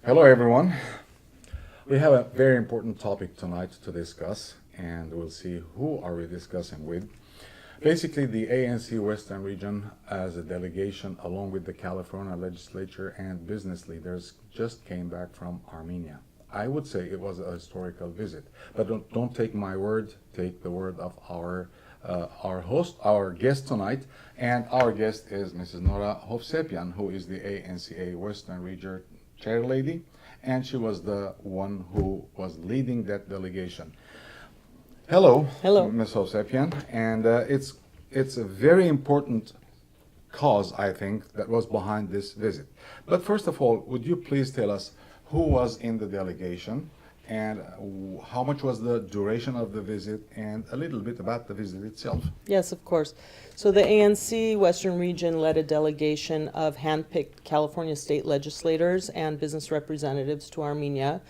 Hello, everyone. We have a very important topic tonight to discuss, and we'll see who are we discussing with. Basically, the ANC Western region as a delegation, along with the California legislature and business leaders, just came back from Armenia. I would say it was a historical visit, but don't take my word, take the word of our host, our guest tonight, and our guest is Mrs. Nora Hovsepian, who is the ANC Western Region chair lady, and she was the one who was leading that delegation. Hello, Hello. Ms. Hovsepian, and it's a very important cause, I think, that was behind this visit. But first of all, would you please tell us who was in the delegation and how much was the duration of the visit and a little bit about the visit itself? Yes, of course. So the ANC Western Region led a delegation of handpicked California state legislators and business representatives to Armenia.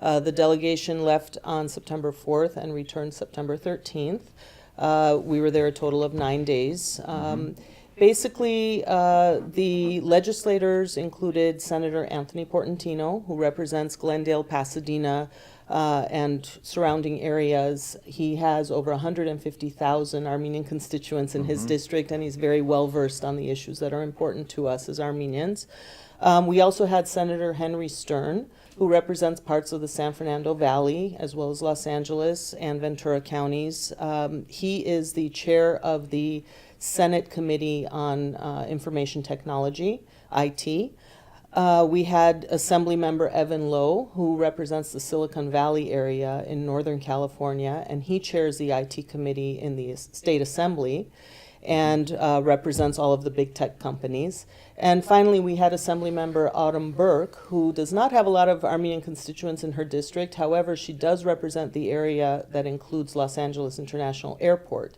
The delegation left on September 4th and returned September 13th. We were there a total of 9 days. Basically, the legislators included Senator Anthony Portantino, who represents Glendale, Pasadena, and surrounding areas. He has over 150,000 Armenian constituents in his district, and he's very well versed on the issues that are important to us as Armenians. We also had Senator Henry Stern, who represents parts of the San Fernando Valley, as well as Los Angeles and Ventura counties. He is the chair of the Senate Committee on Information Technology, IT. We had Assembly Member Evan Lowe, who represents the Silicon Valley area in Northern California, and he chairs the IT committee in the State Assembly and represents all of the big tech companies. And finally, we had Assembly Member Autumn Burke, who does not have a lot of Armenian constituents in her district. However, she does represent the area that includes Los Angeles International Airport.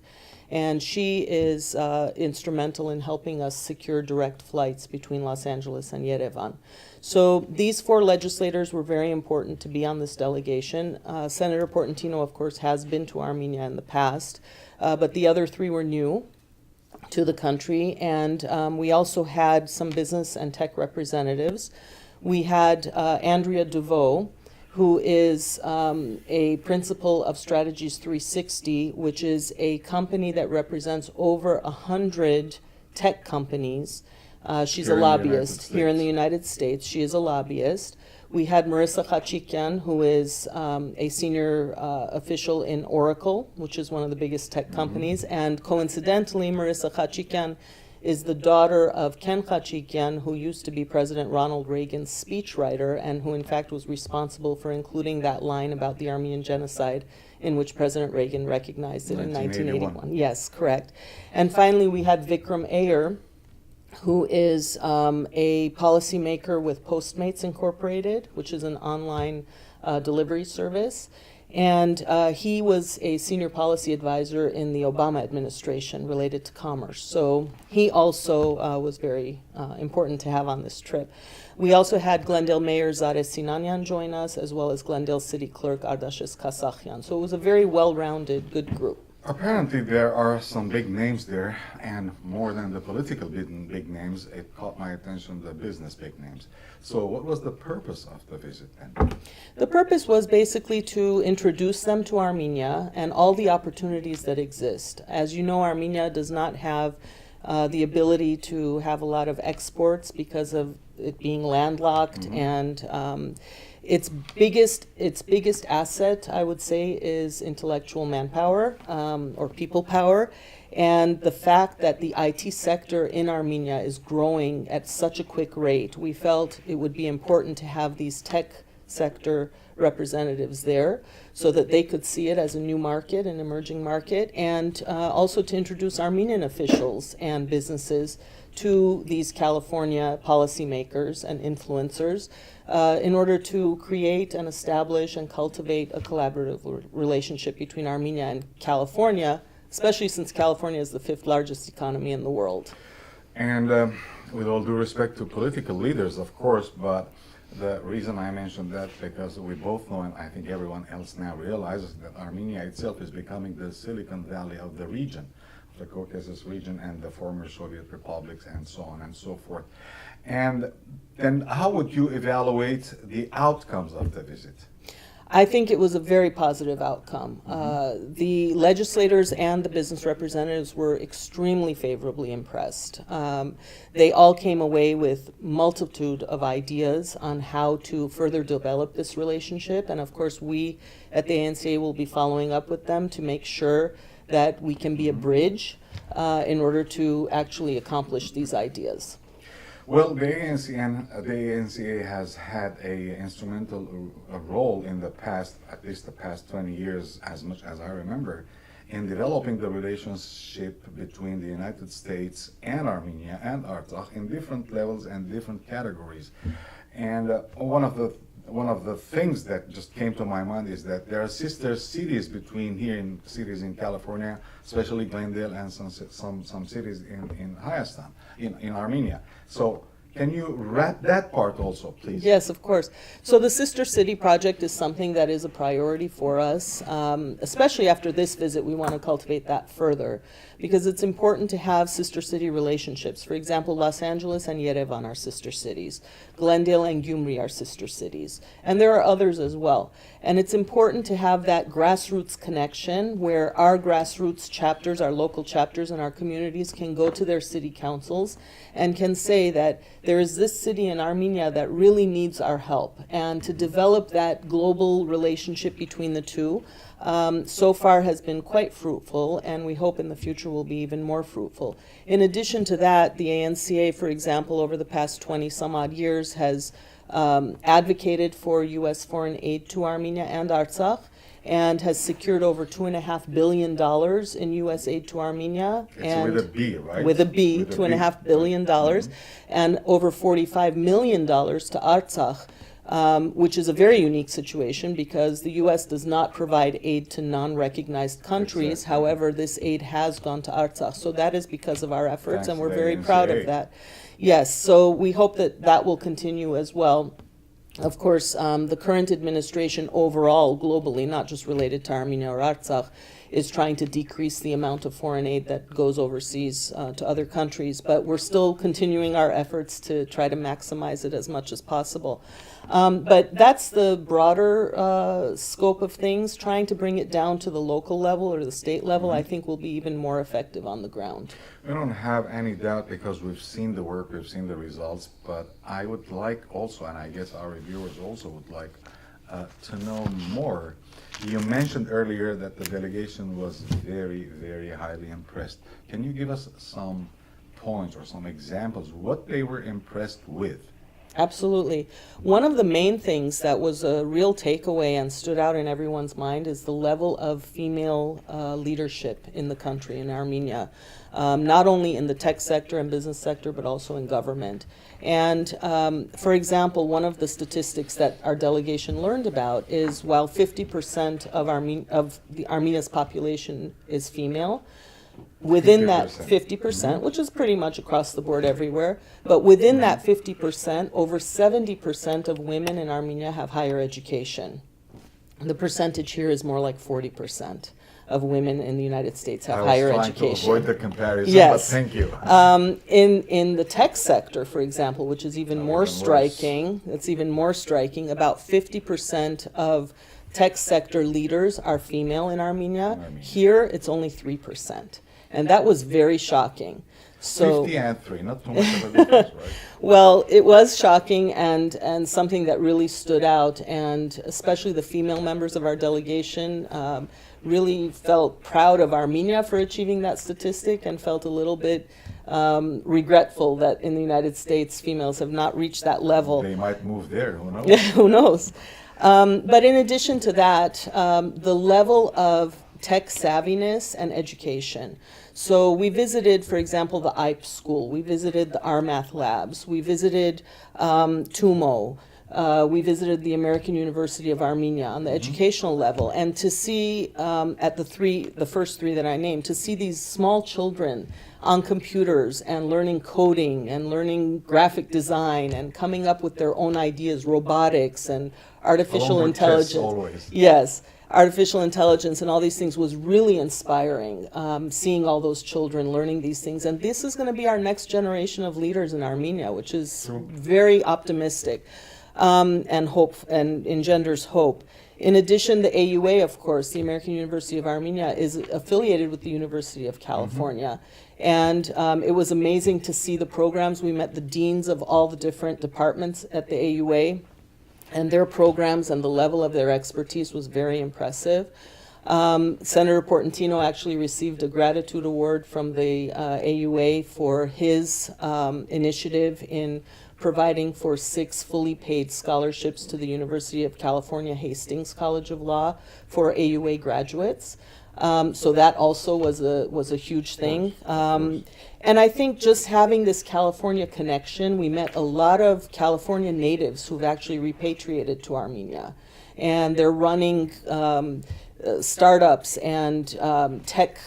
And she is instrumental in helping us secure direct flights between Los Angeles and Yerevan. So these four legislators were very important to be on this delegation. Senator Portantino, of course, has been to Armenia in the past, but the other three were new to the country. And we also had some business and tech representatives. We had Andrea DeVoe, who is a principal of Strategies 360, which is a company that represents over 100 tech companies. She's a lobbyist here in the United States. She is a lobbyist. We had Marissa Khachikian, who is a senior official in Oracle, which is one of the biggest tech companies. And coincidentally, Marissa Khachikian is the daughter of Ken Khachikian, who used to be President Ronald Reagan's speechwriter and who in fact was responsible for including that line about the Armenian genocide in which President Reagan recognized it in 1981. Yes, correct. And finally, we had Vikram Ayer, who is a policymaker with Postmates Incorporated, which is an online delivery service. And he was a senior policy advisor in the Obama administration related to commerce. So he also was very important to have on this trip. We also had Glendale Mayor Zare Sinanyan join us, as well as Glendale City Clerk Ardashes Kasakhian. So it was a very well-rounded, good group. Apparently there are some big names there, and more than the political big names, it caught my attention, the business big names. So what was the purpose of the visit then? The purpose was basically to introduce them to Armenia and all the opportunities that exist. As you know, Armenia does not have the ability to have a lot of exports because of it being landlocked, and its biggest asset, I would say, is intellectual manpower or people power. And the fact that the IT sector in Armenia is growing at such a quick rate, we felt it would be important to have these tech sector representatives there so that they could see it as a new market, an emerging market, and also to introduce Armenian officials and businesses to these California policymakers and influencers in order to create and establish and cultivate a collaborative relationship between Armenia and California, especially since California is the fifth largest economy in the world. And with all due respect to political leaders, of course, but the reason I mentioned that because we both know, and I think everyone else now realizes, that Armenia itself is becoming the Silicon Valley of the region, the Caucasus region and the former Soviet republics and so on and so forth. And then how would you evaluate the outcomes of the visit? I think it was a very positive outcome. The legislators and the business representatives were extremely favorably impressed. They all came away with multitude of ideas on how to further develop this relationship, and of course we at the ANC will be following up with them to make sure that we can be a bridge in order to actually accomplish these ideas. Well, the ANC has had a instrumental role in the past, at least the past 20 years, as much as I remember, in developing the relationship between the United States and Armenia and Artsakh in different levels and different categories. And one of the things that just came to my mind is that there are sister cities between here in cities in California, especially Glendale, and some cities in Hayastan, in Armenia. So can you wrap that part also, please? Yes, of course. So the Sister City project is something that is a priority for us. Especially after this visit, we want to cultivate that further because it's important to have sister city relationships. For example, Los Angeles and Yerevan are sister cities. Glendale and Gyumri are sister cities. And there are others as well. And it's important to have that grassroots connection where our grassroots chapters, our local chapters in our communities can go to their city councils and can say that there is this city in Armenia that really needs our help. And to develop that global relationship between the two so far has been quite fruitful, and we hope in the future will be even more fruitful. In addition to that, the ANCA, for example, over the past 20 some odd years has advocated for U.S. foreign aid to Armenia and Artsakh, and has secured over $2.5 billion in U.S. aid to Armenia. It's and with a B, right? With a B, $2.5 billion, and over $45 million to Artsakh, which is a very unique situation because the U.S. does not provide aid to non-recognized countries. Exactly. However, this aid has gone to Artsakh. So that is because of our efforts, Thanks and we're to very the proud NCA. of that. Yes, so we hope that that will continue as well. Of course, the current administration overall, globally, not just related to Armenia or Artsakh, is trying to decrease the amount of foreign aid that goes overseas to other countries. But we're still continuing our efforts to try to maximize it as much as possible. But that's the broader scope of things. Trying to bring it down to the local level or the state level, I think will be even more effective on the ground. We don't have any doubt because we've seen the work, we've seen the results, but I would like also, and I guess our reviewers also would like to know more. You mentioned earlier that the delegation was very, very highly impressed. Can you give us some points or some examples what they were impressed with? Absolutely. One of the main things that was a real takeaway and stood out in everyone's mind is the level of female leadership in the country, in Armenia, not only in the tech sector and business sector, but also in government. And for example, one of the statistics that our delegation learned about is while 50% of the Armenia's population is female, within that 50%, which is pretty much across the board everywhere, but within that 50%, over 70% of women in Armenia have higher education. The percentage here is more like 40% of women in the United States have higher education. I was trying to avoid the comparison, Yes. but thank you. In the tech sector, for example, which is even more striking, it's even more striking, about 50% of tech sector leaders are female in Armenia. Here, it's only 3%. And that was very shocking. So 50 and 3, not too much of a difference, right? well, it was shocking and something that really stood out, and especially the female members of our delegation really felt proud of Armenia for achieving that statistic and felt a little bit regretful that in the United States females have not reached that level. They might move there, who knows? Who knows? But in addition to that, the level of tech savviness and education. So we visited, for example, the IPE school. We visited the RMath labs. We visited TUMO. We visited the American University of Armenia on the educational level. And to see at the first three that I named, to see these small children on computers and learning coding and learning graphic design and coming up with their own ideas, robotics and artificial Along with chess intelligence. always. Yes. artificial intelligence and all these things was really inspiring, seeing all those children learning these things. And this is going to be our next generation of leaders in Armenia, which is very optimistic and hope and engenders hope. In addition, the AUA, of course, the American University of Armenia, is affiliated with the University of California. And it was amazing to see the programs. We met the deans of all the different departments at the AUA, and their programs and the level of their expertise was very impressive. Senator Portantino actually received a gratitude award from the AUA for his initiative in providing for 6 fully paid scholarships to the University of California Hastings College of Law for AUA graduates. So that also was a huge thing. And I think just having this California connection, we met a lot of California natives who've actually repatriated to Armenia. And they're running startups and tech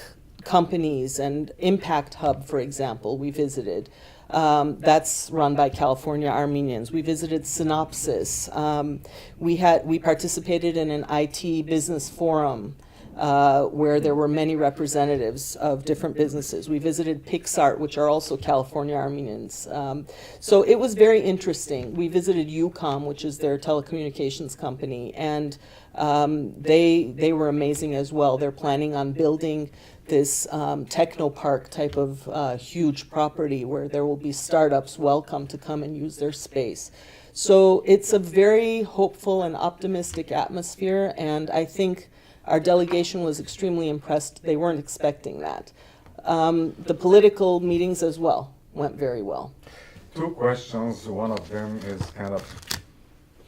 companies, and Impact Hub, for example, we visited. That's run by California Armenians. We visited Synopsys. We participated in an IT business forum where there were many representatives of different businesses. We visited Pixart, which are also California Armenians. So it was very interesting. We visited UCOM, which is their telecommunications company, and they were amazing as well. They're planning on building this technopark type of huge property where there will be startups welcome to come and use their space. So it's a very hopeful and optimistic atmosphere, and I think our delegation was extremely impressed. They weren't expecting that. The political meetings as well went very well. 2 questions. One of them is kind of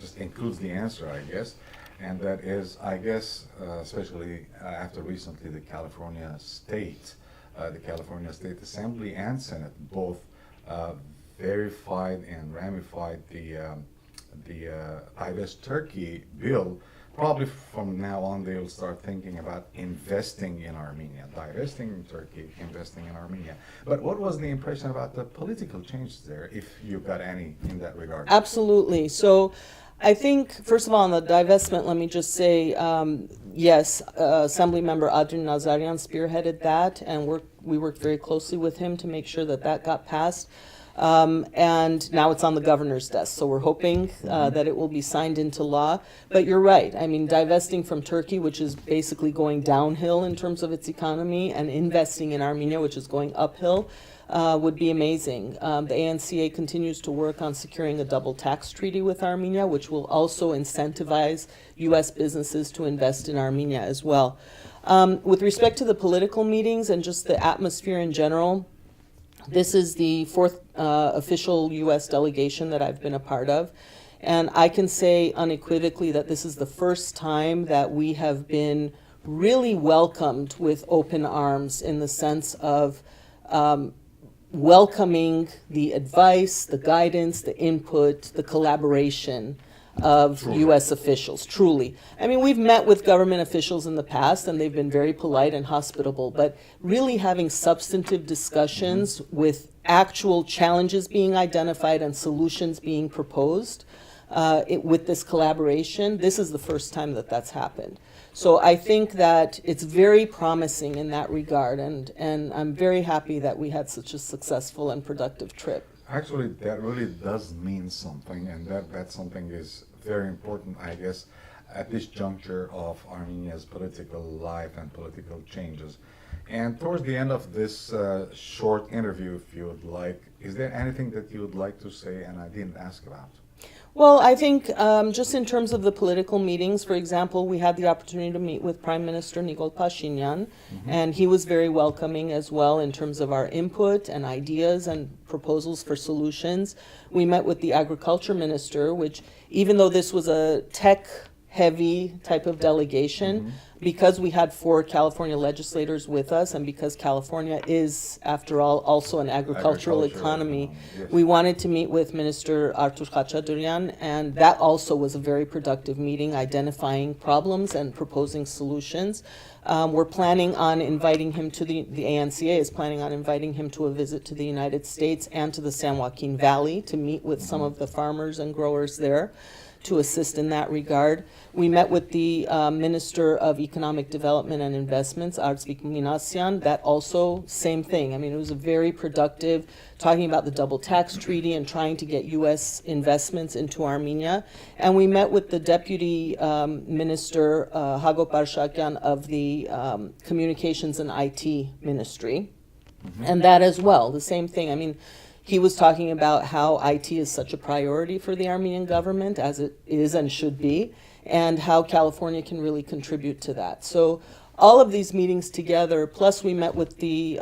just includes the answer, I guess. And that is, I guess, especially after recently the California State Assembly and Senate both verified and ramified the Divest Turkey bill. Probably from now on they will start thinking about investing in Armenia, divesting in Turkey, investing in Armenia. But what was the impression about the political changes there, if you've got any in that regard? Absolutely. So I think, first of all, on the divestment, let me just say, yes, Assembly Member Adrian Nazarian spearheaded that, and we worked very closely with him to make sure that that got passed. And now it's on the governor's desk, so we're hoping that it will be signed into law. But you're right. I mean, divesting from Turkey, which is basically going downhill in terms of its economy, and investing in Armenia, which is going uphill, would be amazing. The ANCA continues to work on securing a double tax treaty with Armenia, which will also incentivize U.S. businesses to invest in Armenia as well. With respect to the political meetings and just the atmosphere in general, this is the 4th official U.S. delegation that I've been a part of, and I can say unequivocally that this is the first time that we have been really welcomed with open arms, in the sense of welcoming the advice, the guidance, the input, the collaboration of U.S. officials, truly. I mean, we've met with government officials in the past, and they've been very polite and hospitable, but really having substantive discussions with actual challenges being identified and solutions being proposed with this collaboration, this is the first time that that's happened. So I think that it's very promising in that regard, and I'm very happy that we had such a successful and productive trip. Actually, that really does mean something, and that something is very important, I guess, at this juncture of Armenia's political life and political changes. And towards the end of this short interview, if you would like, is there anything that you would like to say and I didn't ask about? Well, I think just in terms of the political meetings, for example, we had the opportunity to meet with Prime Minister Nikol Pashinyan, and he was very welcoming as well in terms of our input and ideas and proposals for solutions. We met with the Agriculture Minister, which, even though this was a tech-heavy type of delegation, because we had 4 California legislators with us, and because California is, after all, also an agricultural economy, yes. we wanted to meet with Minister Artur Khachaturian, and that also was a very productive meeting, identifying problems and proposing solutions. We're planning on inviting him to the ANCA is planning on inviting him to a visit to the United States and to the San Joaquin Valley to meet with some of the farmers and growers there, to assist in that regard. We met with the Minister of Economic Development and Investments, Artsvik Minasyan. That also, same thing. I mean, it was a very productive, talking about the double tax treaty and trying to get U.S. investments into Armenia. And we met with the Deputy Minister, Hagop Arshakyan, of the Communications and IT Ministry. And that as well, the same thing. I mean, he was talking about how IT is such a priority for the Armenian government, as it is and should be, and how California can really contribute to that. So all of these meetings together, plus we met with the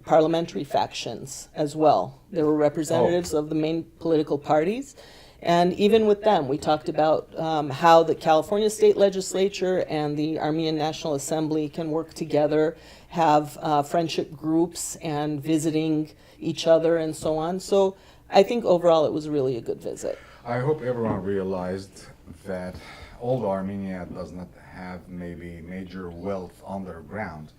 parliamentary factions as well. There were representatives of the main political parties. And even with them, we talked about how the California State Legislature and the Armenian National Assembly can work together, have friendship groups and visiting each other and so on. So I think overall it was really a good visit. I hope everyone realized that although Armenia does not have maybe major wealth underground,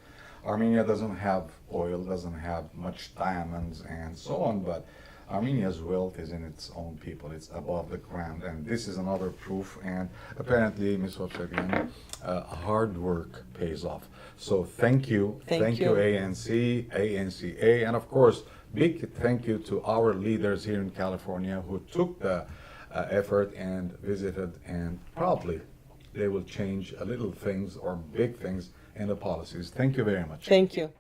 Armenia doesn't have oil, doesn't have much diamonds and so on, but Armenia's wealth is in its own people. It's above the ground, and this is another proof. And apparently, Ms. Hovsepian, hard work pays off. So thank you, Thank you. ANC, ANCA, and of course, big thank you to our leaders here in California who took the effort and visited, and probably they will change a little things or big things in the policies. Thank you very much. Thank you.